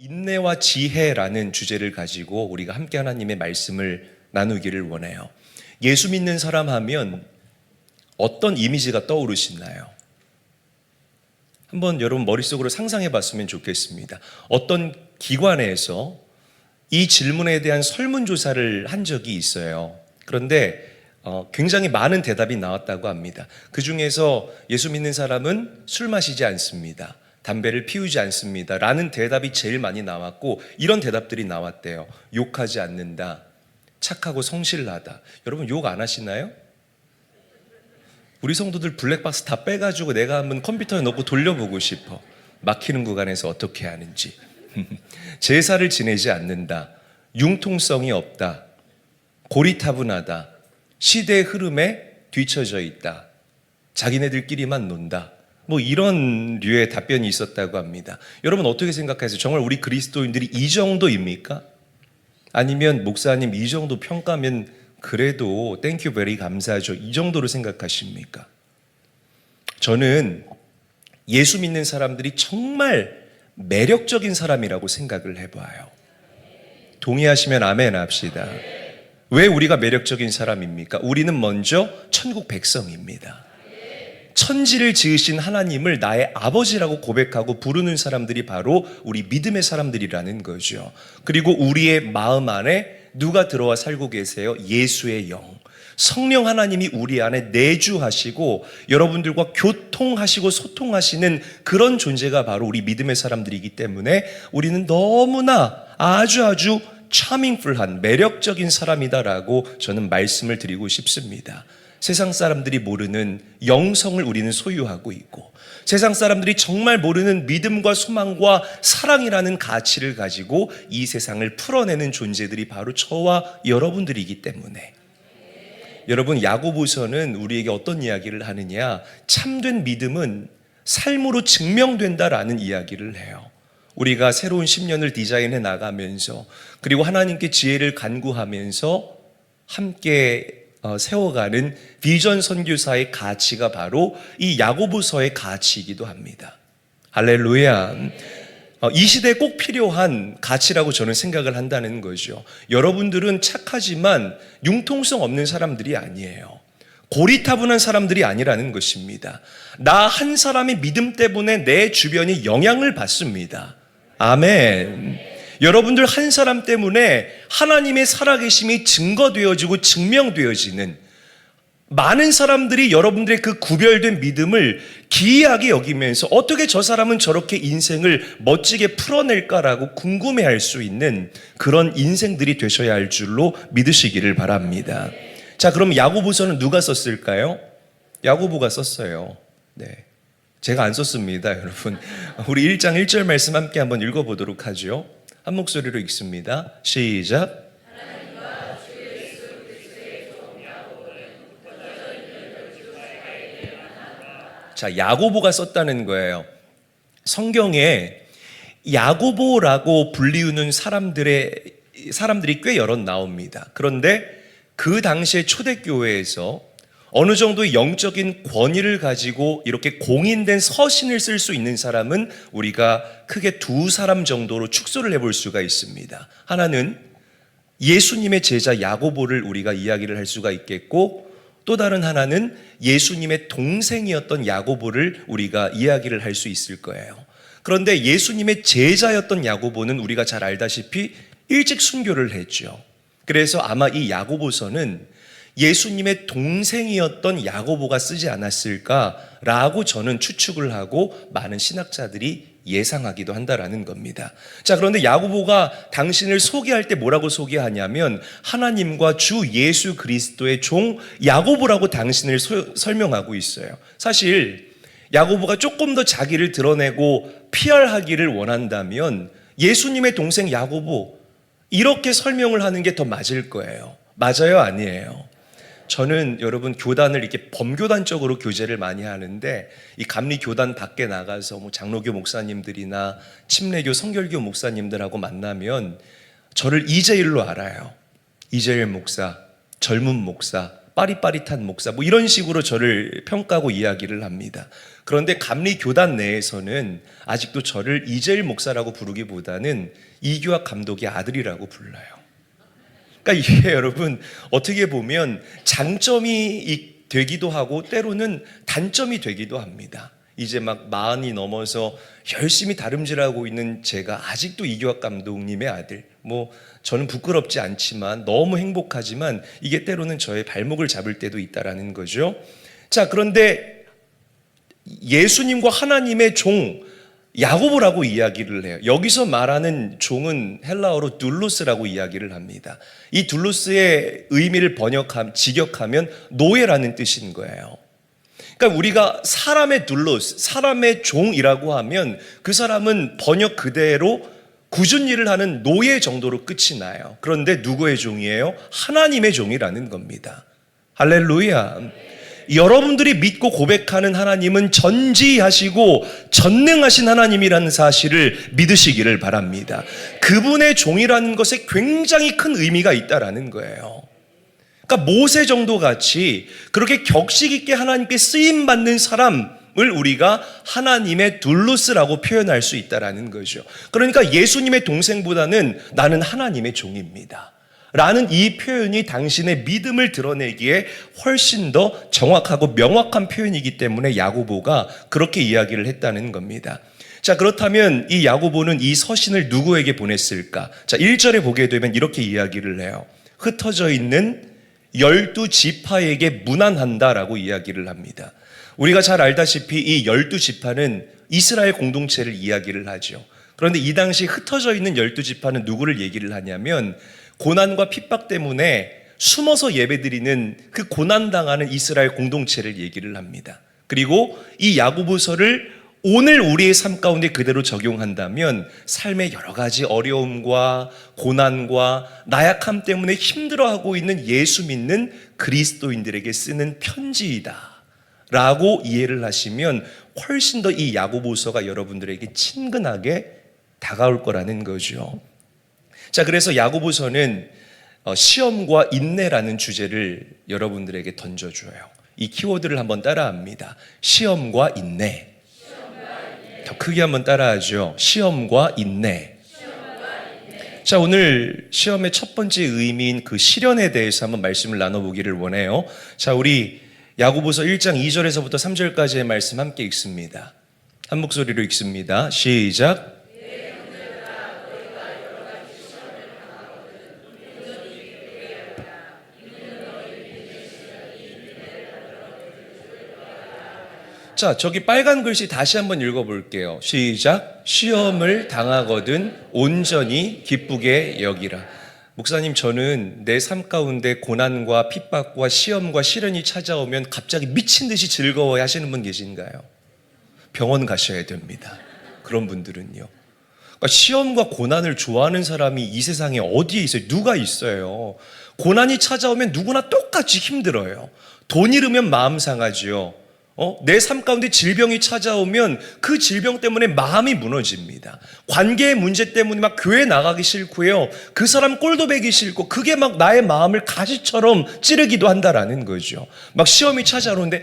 인내와 지혜라는 주제를 가지고 우리가 함께 하나님의 말씀을 나누기를 원해요. 예수 믿는 사람 하면 어떤 이미지가 떠오르시나요? 한번 여러분 머릿속으로 상상해 봤으면 좋겠습니다. 어떤 기관에서 이 질문에 대한 설문조사를 한 적이 있어요. 그런데 굉장히 많은 대답이 나왔다고 합니다. 그 중에서 예수 믿는 사람은 술 마시지 않습니다. 담배를 피우지 않습니다. 라는 대답이 제일 많이 나왔고, 이런 대답들이 나왔대요. 욕하지 않는다. 착하고 성실하다. 여러분 욕 안 하시나요? 우리 성도들 블랙박스 다 빼가지고 내가 한번 컴퓨터에 넣고 돌려보고 싶어. 막히는 구간에서 어떻게 하는지. 제사를 지내지 않는다. 융통성이 없다. 고리타분하다. 시대의 흐름에 뒤처져 있다. 자기네들끼리만 논다. 뭐 이런 류의 답변이 있었다고 합니다. 여러분 어떻게 생각하세요? 정말 우리 그리스도인들이 이 정도입니까? 아니면 목사님 이 정도 평가면 그래도 땡큐 베리 감사하죠. 이 정도로 생각하십니까? 저는 예수 믿는 사람들이 정말 매력적인 사람이라고 생각을 해봐요. 동의하시면 아멘 합시다. 왜 우리가 매력적인 사람입니까? 우리는 먼저 천국 백성입니다. 천지를 지으신 하나님을 나의 아버지라고 고백하고 부르는 사람들이 바로 우리 믿음의 사람들이라는 거죠. 그리고 우리의 마음 안에 누가 들어와 살고 계세요? 예수의 영. 성령 하나님이 우리 안에 내주하시고 여러분들과 교통하시고 소통하시는 그런 존재가 바로 우리 믿음의 사람들이기 때문에 우리는 너무나 아주 차밍풀한 매력적인 사람이다라고 저는 말씀을 드리고 싶습니다. 세상 사람들이 모르는 영성을 우리는 소유하고 있고, 세상 사람들이 정말 모르는 믿음과 소망과 사랑이라는 가치를 가지고 이 세상을 풀어내는 존재들이 바로 저와 여러분들이기 때문에, 여러분 야고보서는 우리에게 어떤 이야기를 하느냐, 참된 믿음은 삶으로 증명된다라는 이야기를 해요. 우리가 새로운 10년을 디자인해 나가면서, 그리고 하나님께 지혜를 간구하면서 함께 세워가는 비전 선교사의 가치가 바로 이 야고보서의 가치이기도 합니다. 할렐루야. 이 시대에 꼭 필요한 가치라고 저는 생각을 한다는 거죠. 여러분들은 착하지만 융통성 없는 사람들이 아니에요. 고리타분한 사람들이 아니라는 것입니다. 나 한 사람의 믿음 때문에 내 주변이 영향을 받습니다. 아멘. 여러분들 한 사람 때문에 하나님의 살아계심이 증거되어지고 증명되어지는, 많은 사람들이 여러분들의 그 구별된 믿음을 기이하게 여기면서 어떻게 저 사람은 저렇게 인생을 멋지게 풀어낼까라고 궁금해할 수 있는 그런 인생들이 되셔야 할 줄로 믿으시기를 바랍니다. 자, 그럼 야고보서는 누가 썼을까요? 야고보가 썼어요. 네, 제가 안 썼습니다, 여러분. 우리 1장 1절 말씀 함께 한번 읽어보도록 하죠. 한 목소리로 읽습니다. 시작. 자, 야고보가 썼다는 거예요. 성경에 야고보라고 불리우는 사람들이 꽤 여럿 나옵니다. 그런데 그 당시에 초대교회에서 어느 정도의 영적인 권위를 가지고 이렇게 공인된 서신을 쓸 수 있는 사람은 우리가 크게 두 사람 정도로 축소를 해볼 수가 있습니다. 하나는 예수님의 제자 야고보를 우리가 이야기를 할 수가 있겠고, 또 다른 하나는 예수님의 동생이었던 야고보를 우리가 이야기를 할 수 있을 거예요. 그런데 예수님의 제자였던 야고보는 우리가 잘 알다시피 일찍 순교를 했죠. 그래서 아마 이 야고보서는 예수님의 동생이었던 야고보가 쓰지 않았을까라고 저는 추측을 하고 많은 신학자들이 예상하기도 한다라는 겁니다. 자, 그런데 야고보가 당신을 소개할 때 뭐라고 소개하냐면 하나님과 주 예수 그리스도의 종 야고보라고 당신을 설명하고 있어요. 사실 야고보가 조금 더 자기를 드러내고 PR하기를 원한다면 예수님의 동생 야고보 이렇게 설명을 하는 게 더 맞을 거예요. 맞아요? 아니에요? 저는 여러분 교단을 이렇게 범교단적으로 교제를 많이 하는데, 이 감리교단 밖에 나가서 뭐 장로교 목사님들이나 침례교 성결교 목사님들하고 만나면 저를 이재일로 알아요. 이재일 목사, 젊은 목사, 빠릿빠릿한 목사, 뭐 이런 식으로 저를 평가하고 이야기를 합니다. 그런데 감리 교단 내에서는 아직도 저를 이재일 목사라고 부르기보다는 이규학 감독의 아들이라고 불러요. 그러니까 이게 여러분 어떻게 보면 장점이 되기도 하고 때로는 단점이 되기도 합니다. 이제 막 40이 넘어서 열심히 다름질하고 있는 제가 아직도 이규학 감독님의 아들, 뭐 저는 부끄럽지 않지만 너무 행복하지만 이게 때로는 저의 발목을 잡을 때도 있다라는 거죠. 자, 그런데 예수님과 하나님의 종 야고보라고 이야기를 해요. 여기서 말하는 종은 헬라어로 둘로스라고 이야기를 합니다. 이 둘로스의 의미를 직역하면 노예라는 뜻인 거예요. 그러니까 우리가 사람의 둘로스, 사람의 종이라고 하면 그 사람은 번역 그대로 굳은 일을 하는 노예 정도로 끝이 나요. 그런데 누구의 종이에요? 하나님의 종이라는 겁니다. 할렐루야. 여러분들이 믿고 고백하는 하나님은 전지하시고 전능하신 하나님이라는 사실을 믿으시기를 바랍니다. 그분의 종이라는 것에 굉장히 큰 의미가 있다라는 거예요. 그러니까 모세 정도 같이 그렇게 격식 있게 하나님께 쓰임 받는 사람을 우리가 하나님의 둘로스라고 표현할 수 있다라는 거죠. 그러니까 예수님의 동생보다는 나는 하나님의 종입니다 라는 이 표현이 당신의 믿음을 드러내기에 훨씬 더 정확하고 명확한 표현이기 때문에 야고보가 그렇게 이야기를 했다는 겁니다. 자, 그렇다면 이 야고보는 이 서신을 누구에게 보냈을까? 자, 1절에 보게 되면 이렇게 이야기를 해요. 흩어져 있는 12지파에게 문안한다라고 이야기를 합니다. 우리가 잘 알다시피 이 12지파는 이스라엘 공동체를 이야기를 하죠. 그런데 이 당시 흩어져 있는 12지파는 누구를 얘기를 하냐면 고난과 핍박 때문에 숨어서 예배드리는 그 고난당하는 이스라엘 공동체를 얘기를 합니다. 그리고 이 야고보서를 오늘 우리의 삶 가운데 그대로 적용한다면 삶의 여러 가지 어려움과 고난과 나약함 때문에 힘들어하고 있는 예수 믿는 그리스도인들에게 쓰는 편지이다 라고 이해를 하시면 훨씬 더 이 야고보서가 여러분들에게 친근하게 다가올 거라는 거죠. 자, 그래서 야고보서는 시험과 인내라는 주제를 여러분들에게 던져줘요. 이 키워드를 한번 따라합니다. 시험과 인내. 더 크게 한번 따라하죠. 시험과 인내. 자, 오늘 시험의 첫 번째 의미인 그 시련에 대해서 한번 말씀을 나눠보기를 원해요. 자, 우리 야고보서 1장 2절에서부터 3절까지의 말씀 함께 읽습니다. 한 목소리로 읽습니다. 시작. 자, 저기 빨간 글씨 다시 한번 읽어볼게요. 시작. 시험을 당하거든 온전히 기쁘게 여기라. 목사님, 저는 내 삶 가운데 고난과 핍박과 시험과 시련이 찾아오면 갑자기 미친 듯이 즐거워 하시는 분 계신가요? 병원 가셔야 됩니다. 그런 분들은요. 그러니까 시험과 고난을 좋아하는 사람이 이 세상에 어디에 있어요? 누가 있어요? 고난이 찾아오면 누구나 똑같이 힘들어요. 돈 잃으면 마음 상하지요. 내 삶 가운데 질병이 찾아오면 그 질병 때문에 마음이 무너집니다. 관계의 문제 때문에 막 교회 나가기 싫고요. 그 사람 꼴도 배기 싫고 그게 막 나의 마음을 가시처럼 찌르기도 한다라는 거죠. 막 시험이 찾아오는데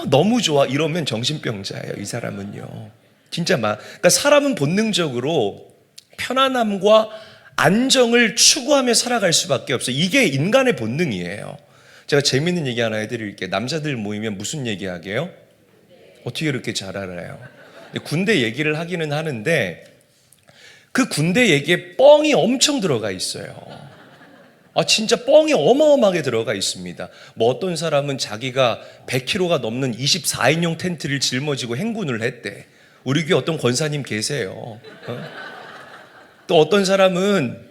너무 좋아 이러면 정신병자예요. 이 사람은요. 진짜 그러니까 사람은 본능적으로 편안함과 안정을 추구하며 살아갈 수밖에 없어요. 이게 인간의 본능이에요. 제가 재밌는 얘기 하나 해드릴게요. 남자들 모이면 무슨 얘기 하게요? 어떻게 이렇게 잘 알아요? 군대 얘기를 하기는 하는데 그 군대 얘기에 뻥이 엄청 들어가 있어요. 진짜 뻥이 어마어마하게 들어가 있습니다. 뭐 어떤 사람은 자기가 100kg가 넘는 24인용 텐트를 짊어지고 행군을 했대. 우리 교회 어떤 권사님 계세요. 또 어떤 사람은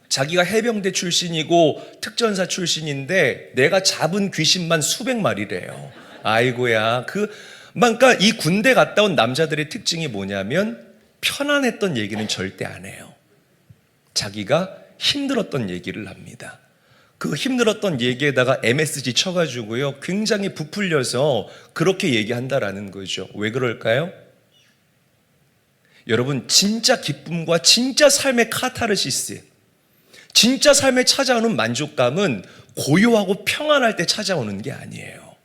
자기가 해병대 출신이고 특전사 출신인데 내가 잡은 귀신만 수백 마리래요. 아이고야. 그러니까 이 군대 갔다 온 남자들의 특징이 뭐냐면 편안했던 얘기는 절대 안 해요. 자기가 힘들었던 얘기를 합니다. 그 힘들었던 얘기에다가 MSG 쳐가지고요. 굉장히 부풀려서 그렇게 얘기한다라는 거죠. 왜 그럴까요? 여러분, 진짜 기쁨과 진짜 삶의 카타르시스, 진짜 삶에 찾아오는 만족감은 고요하고 평안할 때 찾아오는 게 아니에요.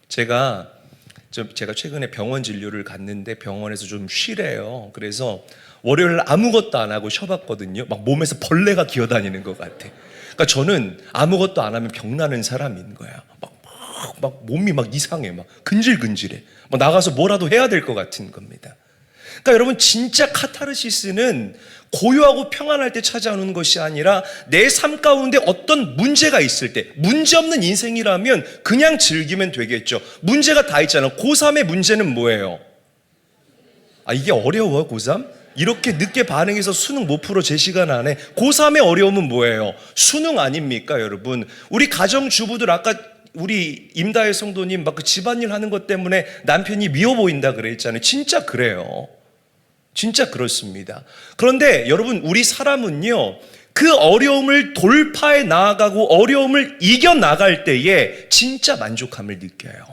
제가 최근에 병원 진료를 갔는데 병원에서 좀 쉬래요. 그래서 월요일 아무것도 안 하고 쉬어봤거든요. 막 몸에서 벌레가 기어다니는 것 같아. 그러니까 저는 아무것도 안 하면 병나는 사람인 거야. 막 몸이 막 이상해. 막 근질근질해. 막 나가서 뭐라도 해야 될 것 같은 겁니다. 그러니까 여러분, 진짜 카타르시스는 고요하고 평안할 때 찾아오는 것이 아니라 내 삶 가운데 어떤 문제가 있을 때, 문제 없는 인생이라면 그냥 즐기면 되겠죠. 문제가 다 있잖아요. 고3의 문제는 뭐예요? 이게 어려워요, 고3? 이렇게 늦게 반응해서 수능 못 풀어 제 시간 안에. 고3의 어려움은 뭐예요? 수능 아닙니까, 여러분? 우리 가정주부들, 아까 우리 임다혜 성도님 막 그 집안일 하는 것 때문에 남편이 미워 보인다 그랬잖아요. 진짜 그래요. 진짜 그렇습니다. 그런데 여러분, 우리 사람은요, 그 어려움을 돌파해 나아가고 어려움을 이겨나갈 때에 진짜 만족함을 느껴요.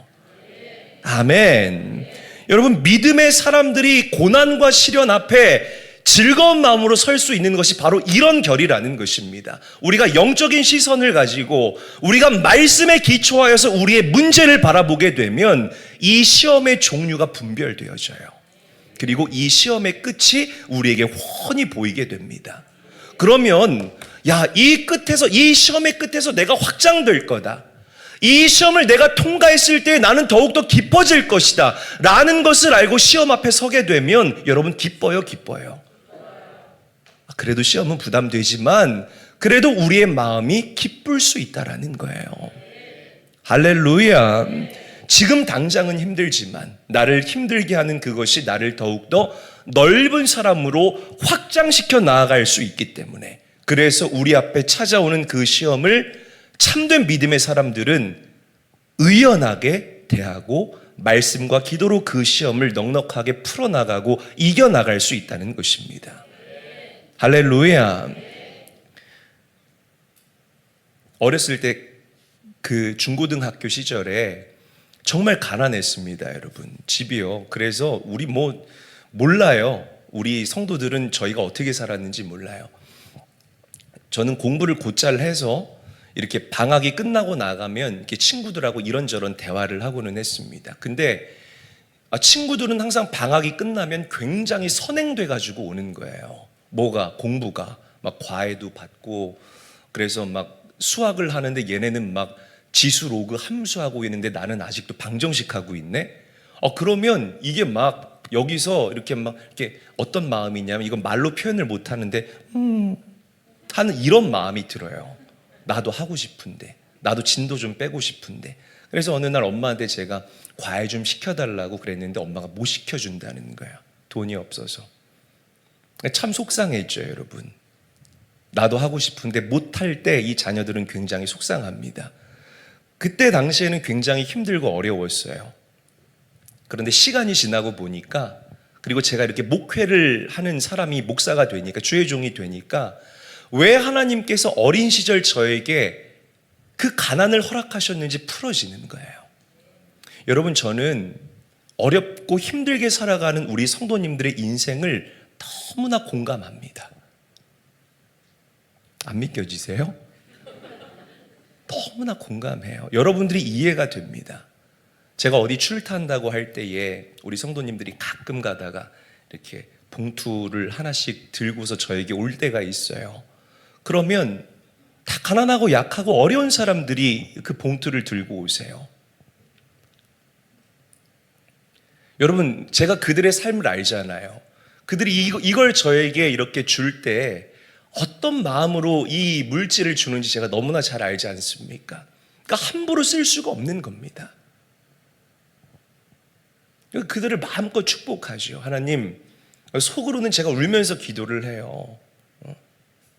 아멘. 여러분, 믿음의 사람들이 고난과 시련 앞에 즐거운 마음으로 설 수 있는 것이 바로 이런 결이라는 것입니다. 우리가 영적인 시선을 가지고 우리가 말씀에 기초하여서 우리의 문제를 바라보게 되면 이 시험의 종류가 분별되어져요. 그리고 이 시험의 끝이 우리에게 훤히 보이게 됩니다. 그러면 이 시험의 끝에서 내가 확장될 거다. 이 시험을 내가 통과했을 때 나는 더욱더 깊어질 것이다 라는 것을 알고 시험 앞에 서게 되면 여러분, 기뻐요? 그래도 시험은 부담되지만 그래도 우리의 마음이 기쁠 수 있다라는 거예요. 할렐루야. 지금 당장은 힘들지만 나를 힘들게 하는 그것이 나를 더욱더 넓은 사람으로 확장시켜 나아갈 수 있기 때문에, 그래서 우리 앞에 찾아오는 그 시험을 참된 믿음의 사람들은 의연하게 대하고 말씀과 기도로 그 시험을 넉넉하게 풀어나가고 이겨나갈 수 있다는 것입니다. 할렐루야. 어렸을 때 그 중고등학교 시절에 정말 가난했습니다, 여러분. 집이요. 그래서 우리 몰라요. 우리 성도들은 저희가 어떻게 살았는지 몰라요. 저는 공부를 곧잘 해서 이렇게 방학이 끝나고 나가면 이렇게 친구들하고 이런저런 대화를 하고는 했습니다. 근데 친구들은 항상 방학이 끝나면 굉장히 선행돼 가지고 오는 거예요. 공부가 막 과외도 받고, 그래서 막 수학을 하는데 얘네는 막 지수 로그 함수하고 있는데 나는 아직도 방정식 하고 있네. 그러면 이게 막 여기서 이렇게 어떤 마음이냐면, 이건 말로 표현을 못 하는데 하는 이런 마음이 들어요. 나도 하고 싶은데, 나도 진도 좀 빼고 싶은데. 그래서 어느 날 엄마한테 제가 과외 좀 시켜달라고 그랬는데 엄마가 못 시켜준다는 거예요. 돈이 없어서. 참 속상했죠, 여러분. 나도 하고 싶은데 못할 때 이 자녀들은 굉장히 속상합니다. 그때 당시에는 굉장히 힘들고 어려웠어요. 그런데 시간이 지나고 보니까, 그리고 제가 이렇게 목회를 하는 사람이 목사가 되니까, 주의 종이 되니까, 왜 하나님께서 어린 시절 저에게 그 가난을 허락하셨는지 풀어지는 거예요. 여러분, 저는 어렵고 힘들게 살아가는 우리 성도님들의 인생을 너무나 공감합니다. 안 믿겨지세요? 너무나 공감해요. 여러분들이 이해가 됩니다. 제가 어디 출타한다고 할 때에 우리 성도님들이 가끔 가다가 이렇게 봉투를 하나씩 들고서 저에게 올 때가 있어요. 그러면 다 가난하고 약하고 어려운 사람들이 그 봉투를 들고 오세요. 여러분, 제가 그들의 삶을 알잖아요. 그들이 이걸 저에게 이렇게 줄 때 어떤 마음으로 이 물질을 주는지 제가 너무나 잘 알지 않습니까? 그러니까 함부로 쓸 수가 없는 겁니다. 그들을 마음껏 축복하죠. 하나님, 속으로는 제가 울면서 기도를 해요.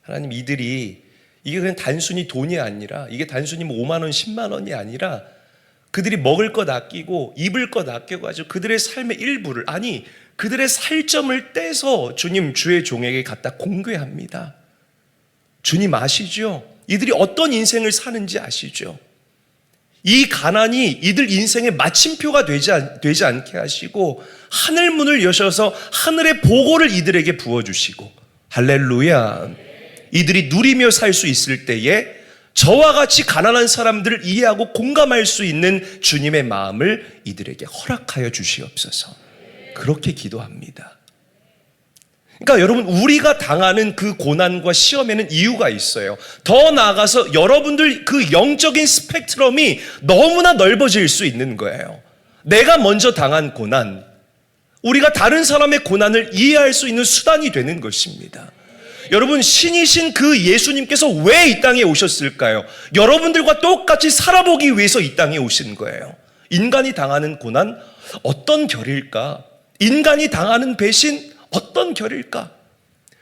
하나님, 이게 그냥 단순히 돈이 아니라, 이게 단순히 5만 원, 10만 원이 아니라 그들이 먹을 것 아끼고 입을 것 아껴가지고 그들의 삶의 일부를, 그들의 살점을 떼서 주님, 주의 종에게 갖다 공개합니다. 주님 아시죠? 이들이 어떤 인생을 사는지 아시죠? 이 가난이 이들 인생의 마침표가 되지 않게 하시고 하늘 문을 여셔서 하늘의 보고를 이들에게 부어주시고, 할렐루야, 이들이 누리며 살 수 있을 때에 저와 같이 가난한 사람들을 이해하고 공감할 수 있는 주님의 마음을 이들에게 허락하여 주시옵소서. 그렇게 기도합니다. 그러니까 여러분, 우리가 당하는 그 고난과 시험에는 이유가 있어요. 더 나아가서 여러분들 그 영적인 스펙트럼이 너무나 넓어질 수 있는 거예요. 내가 먼저 당한 고난, 우리가 다른 사람의 고난을 이해할 수 있는 수단이 되는 것입니다. 여러분, 신이신 그 예수님께서 왜 이 땅에 오셨을까요? 여러분들과 똑같이 살아보기 위해서 이 땅에 오신 거예요. 인간이 당하는 고난 어떤 결일까? 인간이 당하는 배신 어떤 결일까?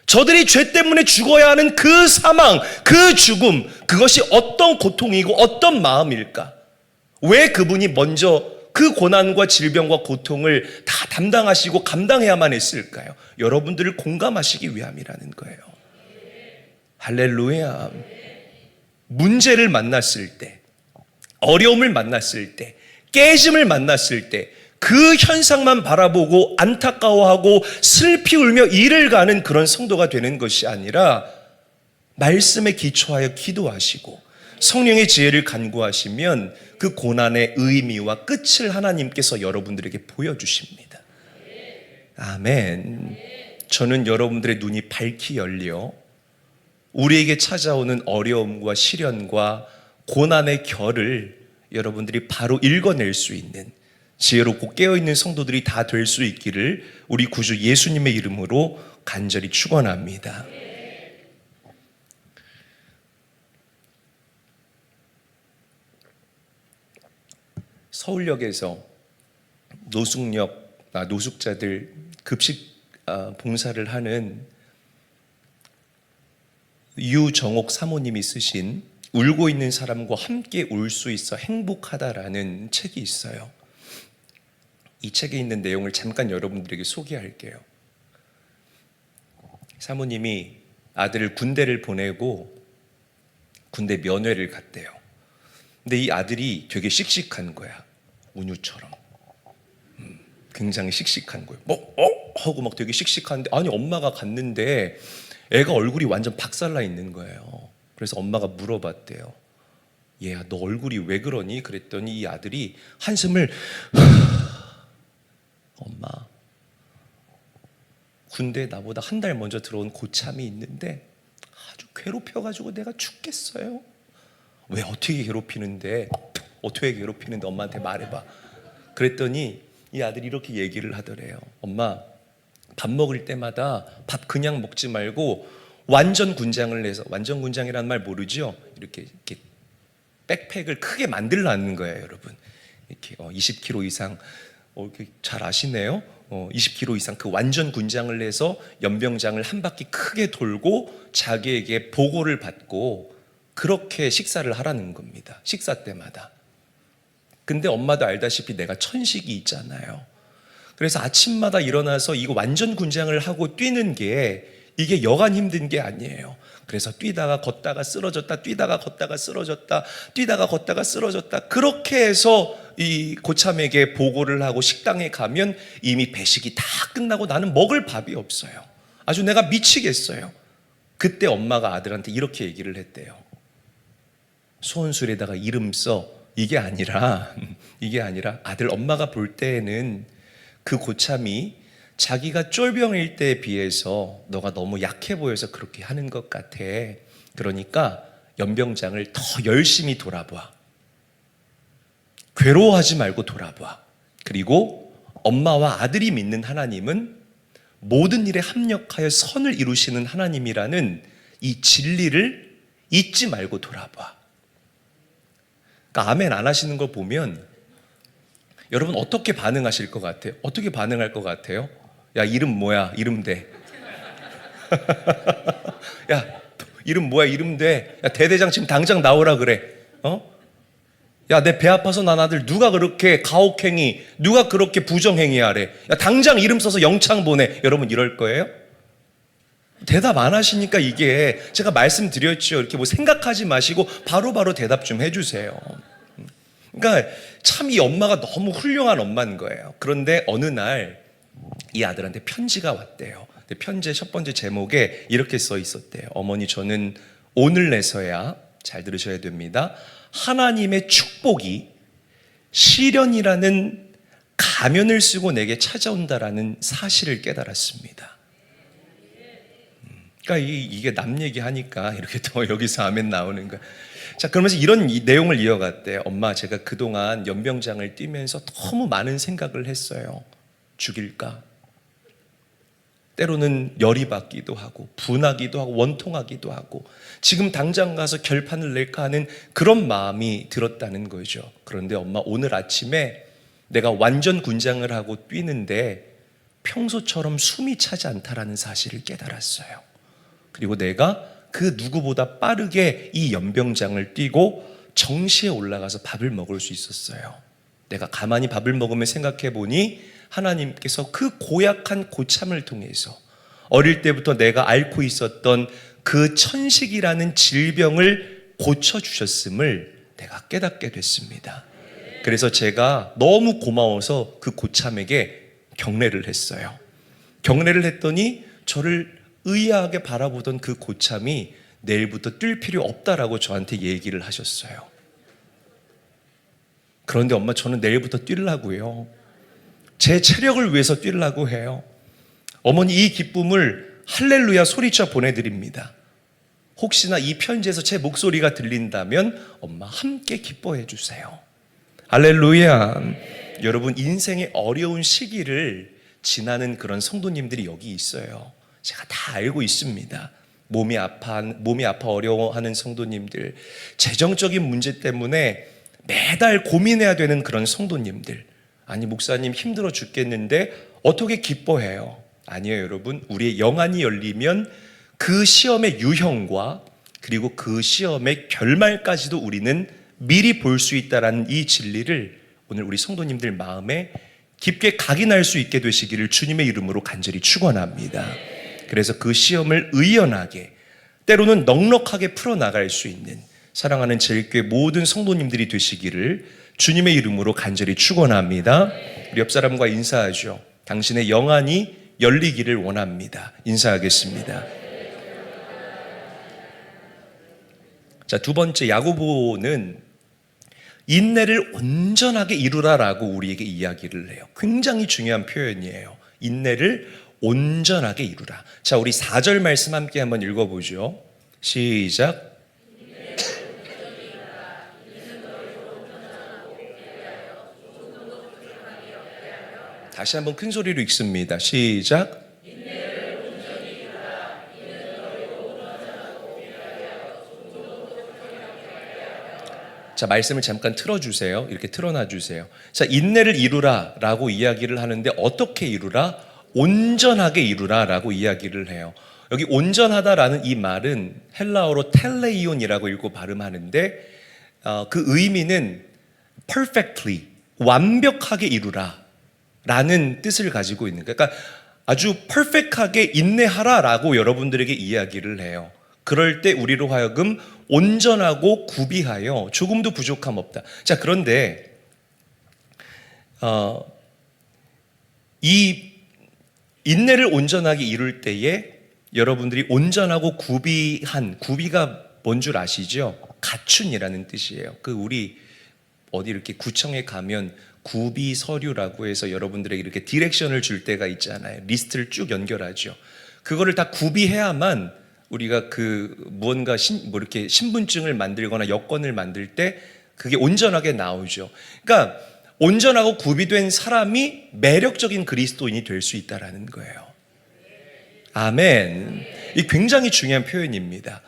저들이 죄 때문에 죽어야 하는 그 사망, 그 죽음, 그것이 어떤 고통이고 어떤 마음일까? 왜 그분이 먼저 그 고난과 질병과 고통을 다 담당하시고 감당해야만 했을까요? 여러분들을 공감하시기 위함이라는 거예요. 할렐루야. 문제를 만났을 때, 어려움을 만났을 때, 깨짐을 만났을 때 그 현상만 바라보고 안타까워하고 슬피 울며 이를 가는 그런 성도가 되는 것이 아니라 말씀에 기초하여 기도하시고 성령의 지혜를 간구하시면 그 고난의 의미와 끝을 하나님께서 여러분들에게 보여주십니다. 아멘. 저는 여러분들의 눈이 밝히 열려 우리에게 찾아오는 어려움과 시련과 고난의 결을 여러분들이 바로 읽어낼 수 있는 지혜롭고 깨어있는 성도들이 다 될 수 있기를 우리 구주 예수님의 이름으로 간절히 축원합니다. 서울역에서 노숙자들 급식 봉사를 하는 유정옥 사모님이 쓰신 울고 있는 사람과 함께 울 수 있어 행복하다라는 책이 있어요. 이 책에 있는 내용을 잠깐 여러분들에게 소개할게요. 사모님이 아들을 군대를 보내고 군대 면회를 갔대요. 근데 이 아들이 되게 씩씩한 거야. 운유처럼. 굉장히 씩씩한 거예요. 하고 막 되게 씩씩한데, 아니 엄마가 갔는데 애가 얼굴이 완전 박살나 있는 거예요. 그래서 엄마가 물어봤대요. 얘야, 너 얼굴이 왜 그러니? 그랬더니 이 아들이 한숨을 엄마, 군대에 나보다 한 달 먼저 들어온 고참이 있는데 아주 괴롭혀가지고 내가 죽겠어요. 왜 어떻게 괴롭히는데 엄마한테 말해봐. 그랬더니 이 아들이 이렇게 얘기를 하더래요. 엄마, 밥 먹을 때마다 밥 그냥 먹지 말고 완전 군장을 내서, 완전 군장이라는 말 모르죠? 이렇게 백팩을 크게 만들라는 거예요, 여러분. 이렇게 20kg 이상, 잘 아시네요. 20kg 이상 그 완전 군장을 내서 연병장을 한 바퀴 크게 돌고 자기에게 보고를 받고 그렇게 식사를 하라는 겁니다. 식사 때마다. 근데 엄마도 알다시피 내가 천식이 있잖아요. 그래서 아침마다 일어나서 이거 완전 군장을 하고 뛰는 게 이게 여간 힘든 게 아니에요. 그래서 뛰다가 걷다가 쓰러졌다, 뛰다가 걷다가 쓰러졌다, 뛰다가 걷다가 쓰러졌다. 그렇게 해서 이 고참에게 보고를 하고 식당에 가면 이미 배식이 다 끝나고 나는 먹을 밥이 없어요. 아주 내가 미치겠어요. 그때 엄마가 아들한테 이렇게 얘기를 했대요. 소원술에다가 이름 써. 이게 아니라 아들, 엄마가 볼 때에는 그 고참이 자기가 쫄병일 때에 비해서 너가 너무 약해 보여서 그렇게 하는 것 같아. 그러니까 연병장을 더 열심히 돌아봐. 괴로워하지 말고 돌아봐. 그리고 엄마와 아들이 믿는 하나님은 모든 일에 합력하여 선을 이루시는 하나님이라는 이 진리를 잊지 말고 돌아봐. 그러니까 아멘 안 하시는 걸 보면 여러분 어떻게 반응하실 것 같아요? 어떻게 반응할 것 같아요? 야, 이름 뭐야? 이름 대. 야, 이름 뭐야? 이름 대. 야, 대대장 지금 당장 나오라 그래. 야, 내 배 아파서 난 아들 누가 그렇게 가혹행위, 누가 그렇게 부정행위하래. 야, 당장 이름 써서 영창 보내. 여러분 이럴 거예요? 대답 안 하시니까 이게 제가 말씀드렸죠. 이렇게 뭐 생각하지 마시고 바로바로 대답 좀 해주세요. 그러니까 참 이 엄마가 너무 훌륭한 엄마인 거예요. 그런데 어느 날 이 아들한테 편지가 왔대요. 편지의 첫 번째 제목에 이렇게 써 있었대요. 어머니, 저는 오늘 내서야 잘 들으셔야 됩니다. 하나님의 축복이 시련이라는 가면을 쓰고 내게 찾아온다라는 사실을 깨달았습니다. 그러니까 이게 남 얘기하니까 이렇게 또 여기서 아멘 나오는 거야. 자, 그러면서 이런 내용을 이어갔대. 엄마, 제가 그동안 연병장을 뛰면서 너무 많은 생각을 했어요. 죽일까? 때로는 열이 받기도 하고 분하기도 하고 원통하기도 하고 지금 당장 가서 결판을 낼까 하는 그런 마음이 들었다는 거죠. 그런데 엄마, 오늘 아침에 내가 완전 군장을 하고 뛰는데 평소처럼 숨이 차지 않다라는 사실을 깨달았어요. 그리고 내가 그 누구보다 빠르게 이 연병장을 뛰고 정시에 올라가서 밥을 먹을 수 있었어요. 내가 가만히 밥을 먹으며 생각해 보니 하나님께서 그 고약한 고참을 통해서 어릴 때부터 내가 앓고 있었던 그 천식이라는 질병을 고쳐주셨음을 내가 깨닫게 됐습니다. 그래서 제가 너무 고마워서 그 고참에게 경례를 했어요. 경례를 했더니 저를 의아하게 바라보던 그 고참이 내일부터 뛸 필요 없다라고 저한테 얘기를 하셨어요. 그런데 엄마, 저는 내일부터 뛰려고요. 제 체력을 위해서 뛰려고 해요. 어머니, 이 기쁨을 할렐루야 소리쳐 보내드립니다. 혹시나 이 편지에서 제 목소리가 들린다면 엄마 함께 기뻐해 주세요. 할렐루야. 여러분, 인생의 어려운 시기를 지나는 그런 성도님들이 여기 있어요. 제가 다 알고 있습니다. 몸이 아파 어려워하는 성도님들, 재정적인 문제 때문에 매달 고민해야 되는 그런 성도님들, 아니 목사님 힘들어 죽겠는데 어떻게 기뻐해요? 아니에요, 여러분. 우리의 영안이 열리면 그 시험의 유형과 그리고 그 시험의 결말까지도 우리는 미리 볼 수 있다는 이 진리를 오늘 우리 성도님들 마음에 깊게 각인할 수 있게 되시기를 주님의 이름으로 간절히 축원합니다. 그래서 그 시험을 의연하게, 때로는 넉넉하게 풀어나갈 수 있는 사랑하는 제일교회 모든 성도님들이 되시기를 주님의 이름으로 간절히 축원합니다. 우리 옆 사람과 인사하죠. 당신의 영안이 열리기를 원합니다. 인사하겠습니다. 자, 두 번째, 야고보는 인내를 온전하게 이루라라고 우리에게 이야기를 해요. 굉장히 중요한 표현이에요. 인내를 온전하게 이루라. 자, 우리 4절 말씀 함께 한번 읽어보죠. 시작. 다시 한번 큰 소리로 읽습니다. 시작. 자, 말씀을 잠깐 틀어주세요. 이렇게 틀어놔주세요. 자, 인내를 이루라 라고 이야기를 하는데 어떻게 이루라? 온전하게 이루라 라고 이야기를 해요. 여기 온전하다라는 이 말은 헬라어로 텔레이온이라고 읽고 발음하는데 그 의미는 perfectly, 완벽하게 이루라 라는 뜻을 가지고 있는 거예요. 그러니까 아주 퍼펙트하게 인내하라 라고 여러분들에게 이야기를 해요. 그럴 때 우리로 하여금 온전하고 구비하여 조금도 부족함 없다. 자, 그런데 이 인내를 온전하게 이룰 때에 여러분들이 온전하고 구비가 뭔 줄 아시죠? 갖춘이라는 뜻이에요. 그 우리 어디 이렇게 구청에 가면 구비 서류라고 해서 여러분들에게 이렇게 디렉션을 줄 때가 있잖아요. 리스트를 쭉 연결하죠. 그거를 다 구비해야만 우리가 무언가 이렇게 신분증을 만들거나 여권을 만들 때 그게 온전하게 나오죠. 그러니까 온전하고 구비된 사람이 매력적인 그리스도인이 될 수 있다라는 거예요. 아멘. 이 굉장히 중요한 표현입니다.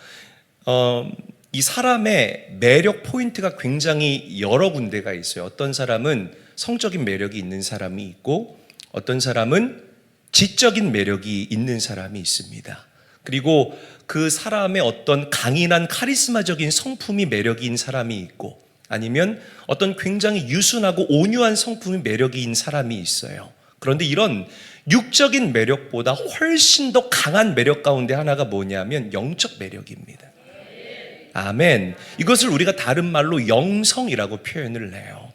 이 사람의 매력 포인트가 굉장히 여러 군데가 있어요. 어떤 사람은 성적인 매력이 있는 사람이 있고 어떤 사람은 지적인 매력이 있는 사람이 있습니다. 그리고 그 사람의 어떤 강인한 카리스마적인 성품이 매력이 있는 사람이 있고 아니면 어떤 굉장히 유순하고 온유한 성품이 매력이 있는 사람이 있어요. 그런데 이런 육적인 매력보다 훨씬 더 강한 매력 가운데 하나가 뭐냐면 영적 매력입니다. 아멘. 이것을 우리가 다른 말로 영성이라고 표현을 해요.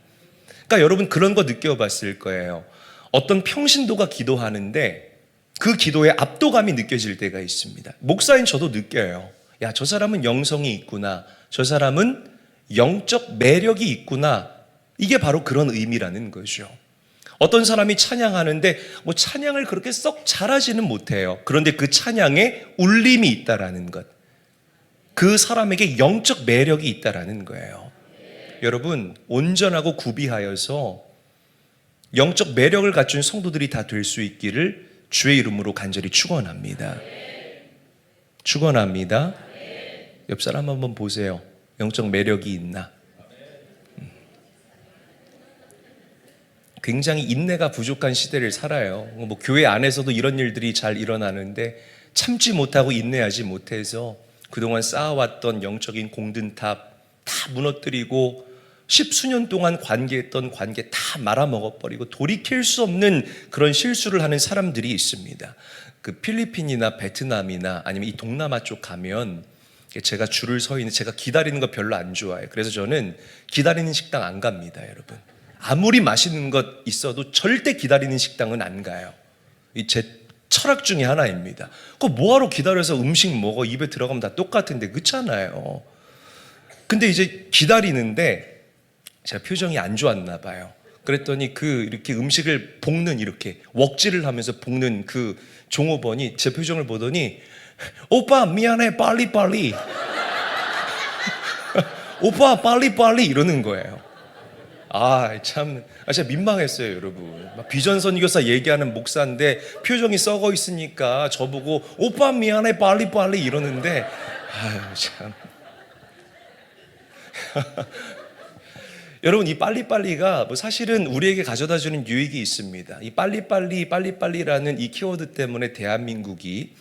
그러니까 여러분 그런 거 느껴봤을 거예요. 어떤 평신도가 기도하는데 그 기도에 압도감이 느껴질 때가 있습니다. 목사인 저도 느껴요. 야, 저 사람은 영성이 있구나. 저 사람은 영적 매력이 있구나. 이게 바로 그런 의미라는 거죠. 어떤 사람이 찬양하는데 뭐 찬양을 그렇게 썩 잘하지는 못해요. 그런데 그 찬양에 울림이 있다라는 것. 그 사람에게 영적 매력이 있다라는 거예요. 여러분, 온전하고 구비하여서 영적 매력을 갖춘 성도들이 다 될 수 있기를 주의 이름으로 간절히 축원합니다. 축원합니다. 옆 사람 한번 보세요. 영적 매력이 있나? 굉장히 인내가 부족한 시대를 살아요. 뭐 교회 안에서도 이런 일들이 잘 일어나는데 참지 못하고 인내하지 못해서 그동안 쌓아왔던 영적인 공든탑 다 무너뜨리고 십수년 동안 관계했던 관계 다 말아먹어버리고 돌이킬 수 없는 그런 실수를 하는 사람들이 있습니다. 그 필리핀이나 베트남이나 아니면 이 동남아 쪽 가면 제가 줄을 서 있는, 제가 기다리는 거 별로 안 좋아해요. 그래서 저는 기다리는 식당 안 갑니다, 여러분. 아무리 맛있는 것 있어도 절대 기다리는 식당은 안 가요. 이 제 철학 중에 하나입니다. 그거 뭐하러 기다려서 음식 먹어? 입에 들어가면 다 똑같은데, 그렇잖아요. 근데 이제 기다리는데 제가 표정이 안 좋았나 봐요. 그랬더니 이렇게 음식을 볶는, 이렇게 웍질을 하면서 볶는 그 종업원이 제 표정을 보더니 오빠 미안해, 빨리 오빠 빨리 이러는 거예요. 진짜 민망했어요, 여러분. 막 비전 선교사 얘기하는 목사인데 표정이 썩어 있으니까 저보고 오빠 미안해, 빨리 이러는데 참. 여러분, 이 빨리빨리가 뭐 사실은 우리에게 가져다 주는 유익이 있습니다. 이 빨리빨리라는 이 키워드 때문에 대한민국이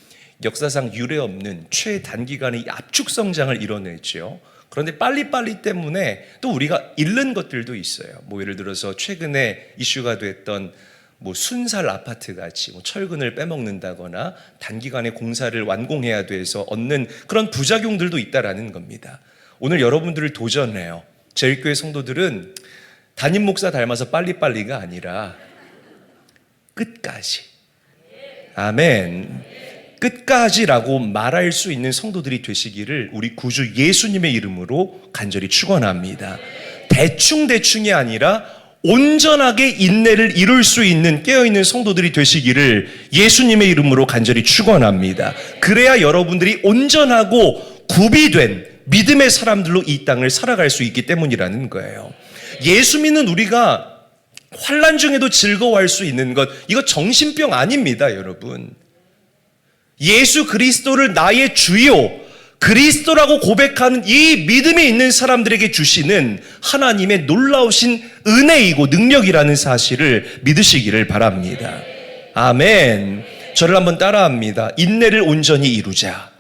역사상 유례 없는 최단기간의 압축 성장을 이뤄냈죠. 그런데 빨리빨리 때문에 또 우리가 잃는 것들도 있어요. 뭐 예를 들어서 최근에 이슈가 됐던 뭐 순살 아파트 같이 뭐 철근을 빼먹는다거나 단기간에 공사를 완공해야 돼서 얻는 그런 부작용들도 있다라는 겁니다. 오늘 여러분들을 도전해요. 제일교회 성도들은 담임 목사 닮아서 빨리빨리가 아니라 끝까지, 아멘, 끝까지라고 말할 수 있는 성도들이 되시기를 우리 구주 예수님의 이름으로 간절히 축원합니다. 대충이 아니라 온전하게 인내를 이룰 수 있는 깨어있는 성도들이 되시기를 예수님의 이름으로 간절히 축원합니다. 그래야 여러분들이 온전하고 구비된 믿음의 사람들로 이 땅을 살아갈 수 있기 때문이라는 거예요. 예수 믿는 우리가 환난 중에도 즐거워할 수 있는 것, 이거 정신병 아닙니다, 여러분. 예수 그리스도를 나의 주요 그리스도라고 고백하는 이 믿음이 있는 사람들에게 주시는 하나님의 놀라우신 은혜이고 능력이라는 사실을 믿으시기를 바랍니다. 아멘. 저를 한번 따라합니다. 인내를 온전히 이루자.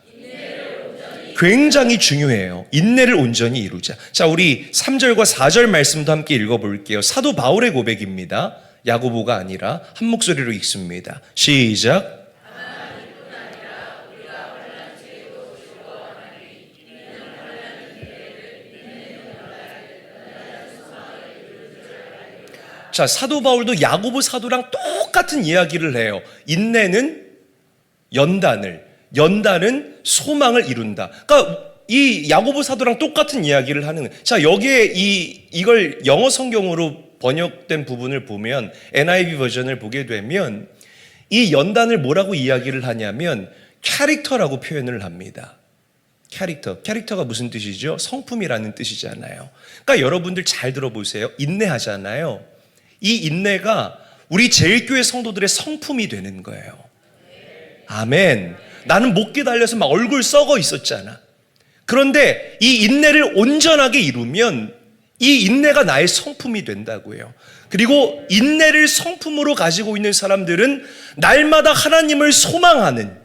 굉장히 중요해요. 인내를 온전히 이루자. 자, 우리 3절과 4절 말씀도 함께 읽어볼게요. 사도 바울의 고백입니다. 야고보가 아니라 한 목소리로 읽습니다. 시작. 자, 사도 바울도 야고보 사도랑 똑같은 이야기를 해요. 인내는 연단은 소망을 이룬다. 그러니까 이 야고보 사도랑 똑같은 이야기를 하는 거예요. 자, 여기에 이걸 영어 성경으로 번역된 부분을 보면, NIV 버전을 보게 되면 이 연단을 뭐라고 이야기를 하냐면 캐릭터라고 표현을 합니다. 캐릭터가 무슨 뜻이죠? 성품이라는 뜻이잖아요. 그러니까 여러분들 잘 들어보세요. 인내하잖아요. 이 인내가 우리 제일교회 성도들의 성품이 되는 거예요. 아멘. 나는 못 기다려서 막 얼굴 썩어 있었잖아. 그런데 이 인내를 온전하게 이루면 이 인내가 나의 성품이 된다고요. 그리고 인내를 성품으로 가지고 있는 사람들은 날마다 하나님을 소망하는,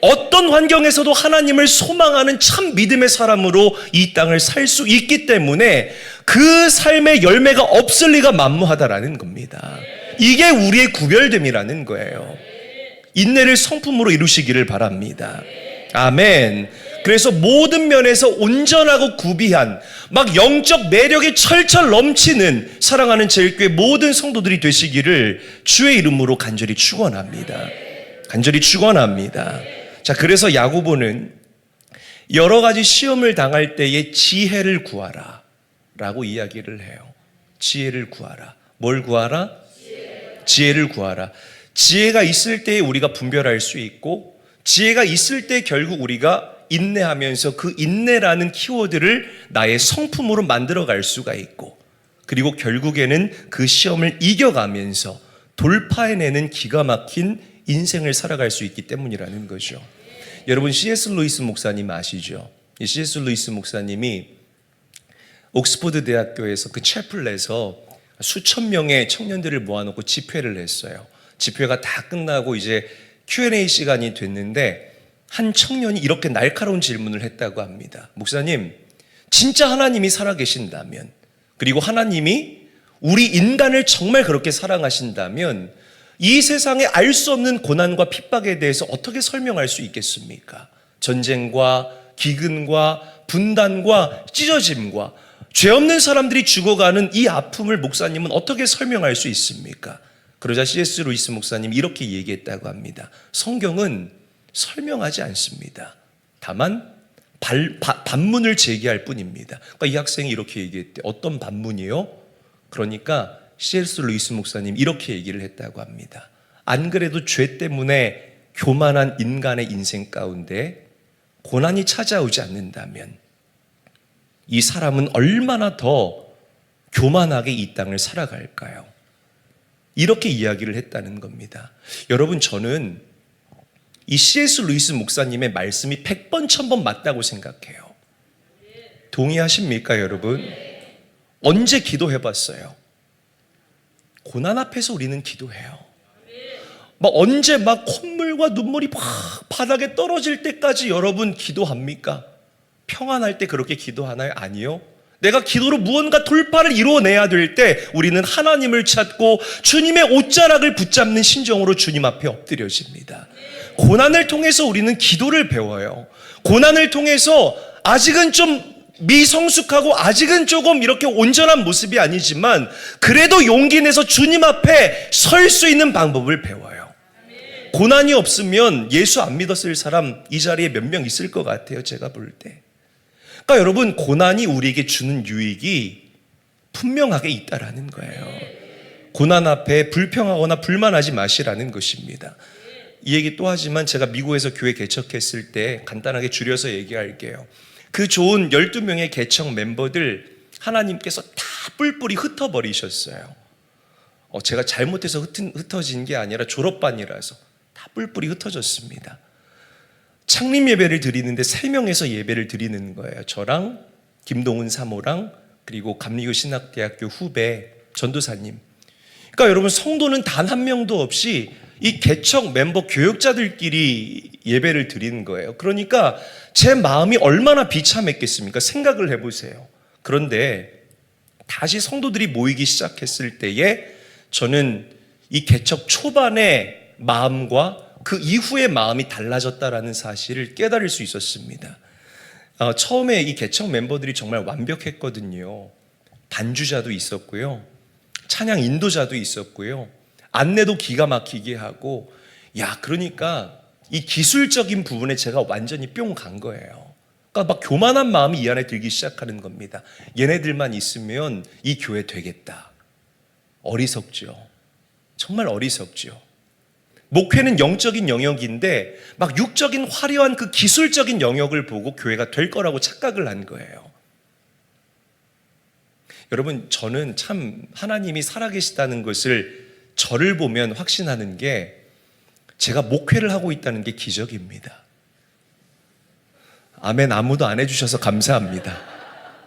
어떤 환경에서도 하나님을 소망하는 참 믿음의 사람으로 이 땅을 살 수 있기 때문에 그 삶의 열매가 없을 리가 만무하다라는 겁니다. 이게 우리의 구별됨이라는 거예요. 인내를 성품으로 이루시기를 바랍니다. 아멘. 그래서 모든 면에서 온전하고 구비한, 막 영적 매력이 철철 넘치는 사랑하는 제일교회 모든 성도들이 되시기를 주의 이름으로 간절히 축원합니다. 간절히 축원합니다. 자, 그래서 야고보는 여러 가지 시험을 당할 때에 지혜를 구하라 라고 이야기를 해요. 지혜를 구하라. 뭘 구하라? 지혜를 구하라. 지혜가 있을 때 우리가 분별할 수 있고, 지혜가 있을 때 결국 우리가 인내하면서 그 인내라는 키워드를 나의 성품으로 만들어 갈 수가 있고, 그리고 결국에는 그 시험을 이겨가면서 돌파해내는 기가 막힌 인생을 살아갈 수 있기 때문이라는 거죠. 여러분, C.S. 루이스 목사님 아시죠? 이 C.S. 루이스 목사님이 옥스퍼드 대학교에서 그 채플에서 수천 명의 청년들을 모아놓고 집회를 했어요. 집회가 다 끝나고 이제 Q&A 시간이 됐는데 한 청년이 이렇게 날카로운 질문을 했다고 합니다. 목사님, 진짜 하나님이 살아계신다면, 그리고 하나님이 우리 인간을 정말 그렇게 사랑하신다면 이 세상에 알 수 없는 고난과 핍박에 대해서 어떻게 설명할 수 있겠습니까? 전쟁과 기근과 분단과 찢어짐과 죄 없는 사람들이 죽어가는 이 아픔을 목사님은 어떻게 설명할 수 있습니까? 그러자 C.S. 루이스 목사님이 이렇게 얘기했다고 합니다. 성경은 설명하지 않습니다. 다만 반문을 제기할 뿐입니다. 그러니까 이 학생이 이렇게 얘기했대. 어떤 반문이요? 그러니까 C.S. 루이스 목사님 이렇게 얘기를 했다고 합니다. 안 그래도 죄 때문에 교만한 인간의 인생 가운데 고난이 찾아오지 않는다면 이 사람은 얼마나 더 교만하게 이 땅을 살아갈까요? 이렇게 이야기를 했다는 겁니다. 여러분, 저는 이 C.S. 루이스 목사님의 말씀이 100번, 1000번 맞다고 생각해요. 동의하십니까, 여러분? 언제 기도해봤어요? 고난 앞에서 우리는 기도해요. 언제 콧물과 눈물이 막 바닥에 떨어질 때까지 여러분 기도합니까? 평안할 때 그렇게 기도하나요? 아니요. 내가 기도로 무언가 돌파를 이루어내야 될 때 우리는 하나님을 찾고 주님의 옷자락을 붙잡는 심정으로 주님 앞에 엎드려집니다. 고난을 통해서 우리는 기도를 배워요. 고난을 통해서 아직은 좀 미성숙하고 아직은 조금 이렇게 온전한 모습이 아니지만 그래도 용기 내서 주님 앞에 설 수 있는 방법을 배워요. 고난이 없으면 예수 안 믿었을 사람 이 자리에 몇 명 있을 것 같아요, 제가 볼 때. 그러니까 여러분, 고난이 우리에게 주는 유익이 분명하게 있다라는 거예요. 고난 앞에 불평하거나 불만하지 마시라는 것입니다. 이 얘기 또 하지만 제가 미국에서 교회 개척했을 때 간단하게 줄여서 얘기할게요. 그 좋은 12명의 개척 멤버들 하나님께서 다 뿔뿔이 흩어버리셨어요. 제가 잘못해서 흩어진 게 아니라 졸업반이라서 다 뿔뿔이 흩어졌습니다. 창립 예배를 드리는데 3명에서 예배를 드리는 거예요. 저랑 김동훈 사모랑 그리고 감리교 신학대학교 후배 전도사님. 그러니까 여러분, 성도는 단 한 명도 없이 이 개척 멤버 교역자들끼리 예배를 드리는 거예요. 그러니까 제 마음이 얼마나 비참했겠습니까? 생각을 해보세요. 그런데 다시 성도들이 모이기 시작했을 때에 저는 이 개척 초반의 마음과 그 이후의 마음이 달라졌다라는 사실을 깨달을 수 있었습니다. 처음에 이 개척 멤버들이 정말 완벽했거든요. 반주자도 있었고요. 찬양 인도자도 있었고요. 안내도 기가 막히게 하고, 그러니까 이 기술적인 부분에 제가 완전히 뿅 간 거예요. 그러니까 막 교만한 마음이 이 안에 들기 시작하는 겁니다. 얘네들만 있으면 이 교회 되겠다. 어리석죠. 정말 어리석죠. 목회는 영적인 영역인데 막 육적인 화려한 그 기술적인 영역을 보고 교회가 될 거라고 착각을 한 거예요. 여러분, 저는 참 하나님이 살아계시다는 것을 저를 보면 확신하는 게 제가 목회를 하고 있다는 게 기적입니다. 아멘 아무도 안 해주셔서 감사합니다.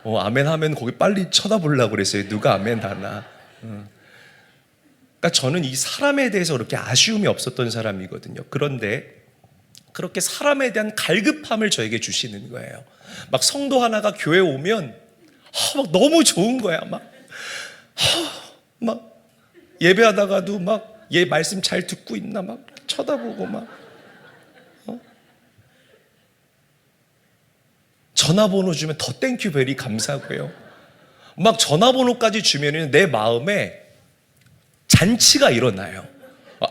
아멘 하면 거기 빨리 쳐다보려고 그랬어요. 누가 아멘 하나. 그러니까 저는 이 사람에 대해서 그렇게 아쉬움이 없었던 사람이거든요. 그런데 그렇게 사람에 대한 갈급함을 저에게 주시는 거예요. 막 성도 하나가 교회 오면 막 너무 좋은 거야. 막 예배하다가도 막 얘 말씀 잘 듣고 있나 막 쳐다보고 막 전화번호 주면 더 땡큐베리 감사고요. 막 전화번호까지 주면은 내 마음에 잔치가 일어나요.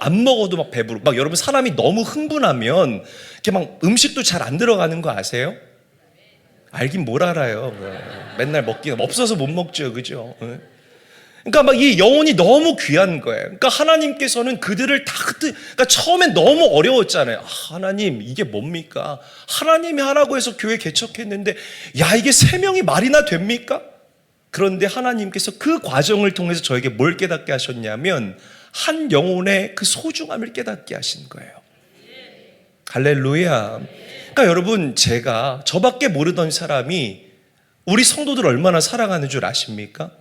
안 먹어도 막 배부르고. 막 여러분, 사람이 너무 흥분하면 이렇게 막 음식도 잘 안 들어가는 거 아세요? 알긴 뭘 알아요. 맨날 먹기는 없어서 못 먹죠, 그죠? 그러니까 막 이 영혼이 너무 귀한 거예요. 그러니까 하나님께서는 그들을 다 그러니까 처음엔 너무 어려웠잖아요. 하나님 이게 뭡니까? 하나님이 하라고 해서 교회 개척했는데 야 이게 3명이 말이나 됩니까? 그런데 하나님께서 그 과정을 통해서 저에게 뭘 깨닫게 하셨냐면 한 영혼의 그 소중함을 깨닫게 하신 거예요. 할렐루야. 그러니까 여러분 제가 저밖에 모르던 사람이 우리 성도들 얼마나 사랑하는 줄 아십니까?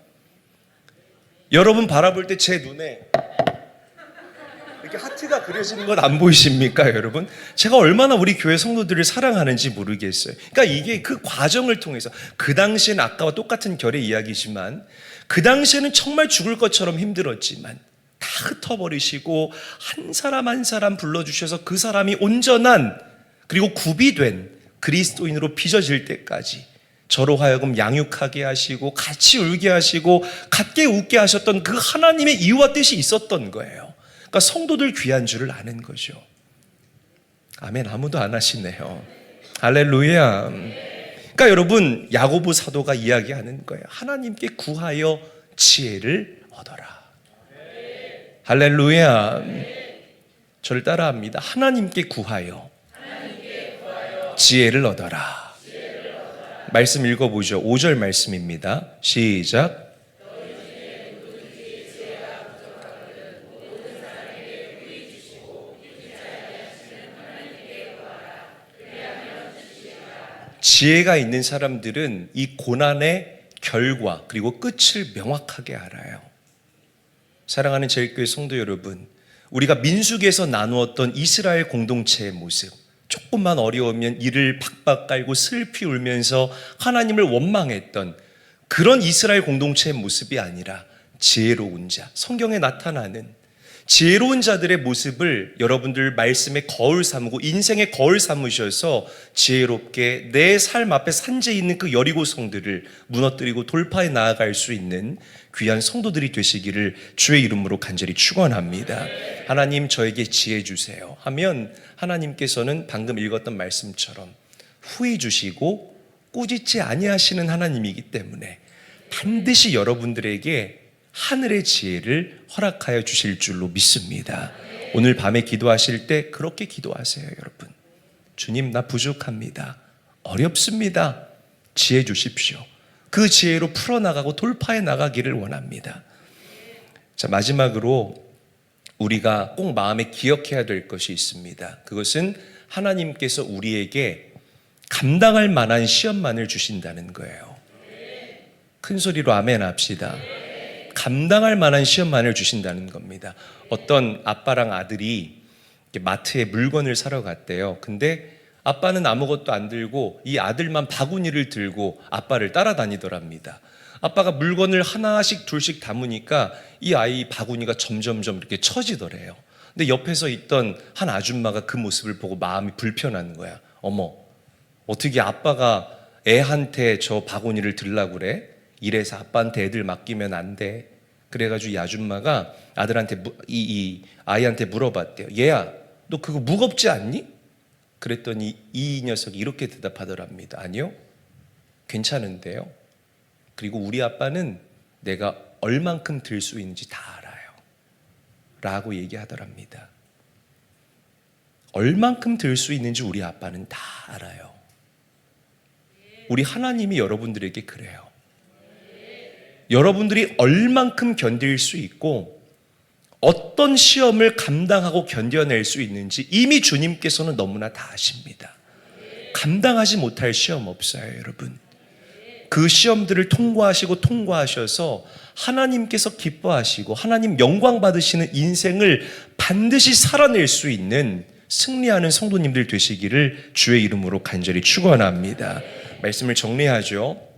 여러분 바라볼 때 제 눈에 이렇게 하트가 그려지는 건 안 보이십니까, 여러분? 제가 얼마나 우리 교회 성도들을 사랑하는지 모르겠어요. 그러니까 이게 그 과정을 통해서 그 당시에는 아까와 똑같은 결의 이야기지만 그 당시에는 정말 죽을 것처럼 힘들었지만 다 흩어버리시고 한 사람 한 사람 불러주셔서 그 사람이 온전한 그리고 구비된 그리스도인으로 빚어질 때까지 저로 하여금 양육하게 하시고 같이 울게 하시고 같게 웃게 하셨던 그 하나님의 이유와 뜻이 있었던 거예요. 그러니까 성도들 귀한 줄을 아는 거죠. 아멘. 아무도 안 하시네요. 할렐루야. 그러니까 여러분 야고보 사도가 이야기하는 거예요. 하나님께 구하여 지혜를 얻어라. 할렐루야. 저를 따라합니다. 하나님께 구하여 지혜를 얻어라. 말씀 읽어보죠. 5절 말씀입니다. 시작. 지혜가 있는 사람들은 이 고난의 결과 그리고 끝을 명확하게 알아요. 사랑하는 제일교회 성도 여러분, 우리가 민수기에서 나누었던 이스라엘 공동체의 모습, 조금만 어려우면 이를 팍팍 깔고 슬피 울면서 하나님을 원망했던 그런 이스라엘 공동체의 모습이 아니라 지혜로운 자, 성경에 나타나는 지혜로운 자들의 모습을 여러분들 말씀의 거울 삼고 인생의 거울 삼으셔서 지혜롭게 내 삶 앞에 산재해 있는 그 여리고 성들을 무너뜨리고 돌파해 나아갈 수 있는 귀한 성도들이 되시기를 주의 이름으로 간절히 축원합니다. 하나님 저에게 지혜 주세요 하면 하나님께서는 방금 읽었던 말씀처럼 후히 주시고 꾸짖지 아니하시는 하나님이기 때문에 반드시 여러분들에게 하늘의 지혜를 허락하여 주실 줄로 믿습니다. 오늘 밤에 기도하실 때 그렇게 기도하세요, 여러분. 주님, 나 부족합니다. 어렵습니다. 지혜 주십시오. 그 지혜로 풀어나가고 돌파해 나가기를 원합니다. 자, 마지막으로 우리가 꼭 마음에 기억해야 될 것이 있습니다. 그것은 하나님께서 우리에게 감당할 만한 시험만을 주신다는 거예요. 큰 소리로 아멘 합시다. 감당할 만한 시험만을 주신다는 겁니다. 어떤 아빠랑 아들이 마트에 물건을 사러 갔대요. 근데 아빠는 아무것도 안 들고 이 아들만 바구니를 들고 아빠를 따라다니더랍니다. 아빠가 물건을 하나씩 둘씩 담으니까 이 아이 바구니가 점점점 이렇게 처지더래요. 근데 옆에서 있던 한 아줌마가 그 모습을 보고 마음이 불편한 거야. 어머, 어떻게 아빠가 애한테 저 바구니를 들라고 그래? 이래서 아빠한테 애들 맡기면 안 돼. 그래가지고 이 아줌마가 아들한테 이 아이한테 물어봤대요. 얘야, 너 그거 무겁지 않니? 그랬더니 이 녀석이 이렇게 대답하더랍니다. 아니요, 괜찮은데요. 그리고 우리 아빠는 내가 얼만큼 들 수 있는지 다 알아요 라고 얘기하더랍니다. 얼만큼 들 수 있는지 우리 아빠는 다 알아요. 우리 하나님이 여러분들에게 그래요. 여러분들이 얼만큼 견딜 수 있고 어떤 시험을 감당하고 견뎌낼 수 있는지 이미 주님께서는 너무나 다 아십니다. 감당하지 못할 시험 없어요, 여러분. 그 시험들을 통과하셔서 하나님께서 기뻐하시고 하나님 영광 받으시는 인생을 반드시 살아낼 수 있는 승리하는 성도님들 되시기를 주의 이름으로 간절히 축원합니다. 말씀을 정리하죠.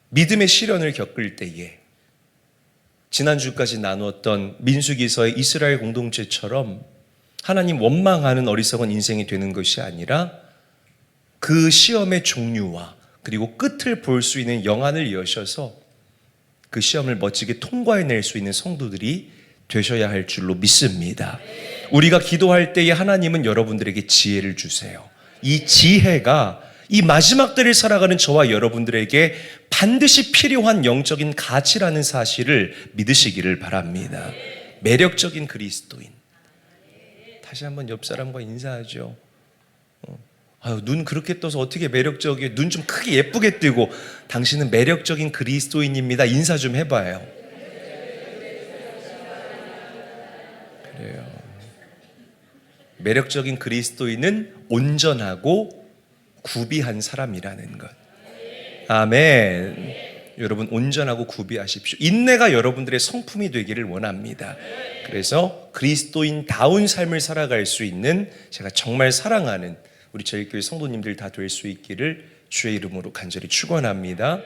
믿음의 시련을 겪을 때에 지난주까지 나누었던 민수기서의 이스라엘 공동체처럼 하나님 원망하는 어리석은 인생이 되는 것이 아니라 그 시험의 종류와 그리고 끝을 볼 수 있는 영안을 여셔서 그 시험을 멋지게 통과해낼 수 있는 성도들이 되셔야 할 줄로 믿습니다. 우리가 기도할 때에 하나님은 여러분들에게 지혜를 주세요. 이 지혜가 이 마지막 때를 살아가는 저와 여러분들에게 반드시 필요한 영적인 가치라는 사실을 믿으시기를 바랍니다. 매력적인 그리스도인. 다시 한번 옆 사람과 인사하죠. 아유, 눈 그렇게 떠서 어떻게 매력적이에요? 눈 좀 크게 예쁘게 뜨고 당신은 매력적인 그리스도인입니다. 인사 좀 해봐요. 그래요. 매력적인 그리스도인은 온전하고 구비한 사람이라는 것. 아멘. 여러분 온전하고 구비하십시오. 인내가 여러분들의 성품이 되기를 원합니다. 그래서 그리스도인다운 삶을 살아갈 수 있는 제가 정말 사랑하는 우리 저희 교회 성도님들 다 될 수 있기를 주의 이름으로 간절히 축원합니다.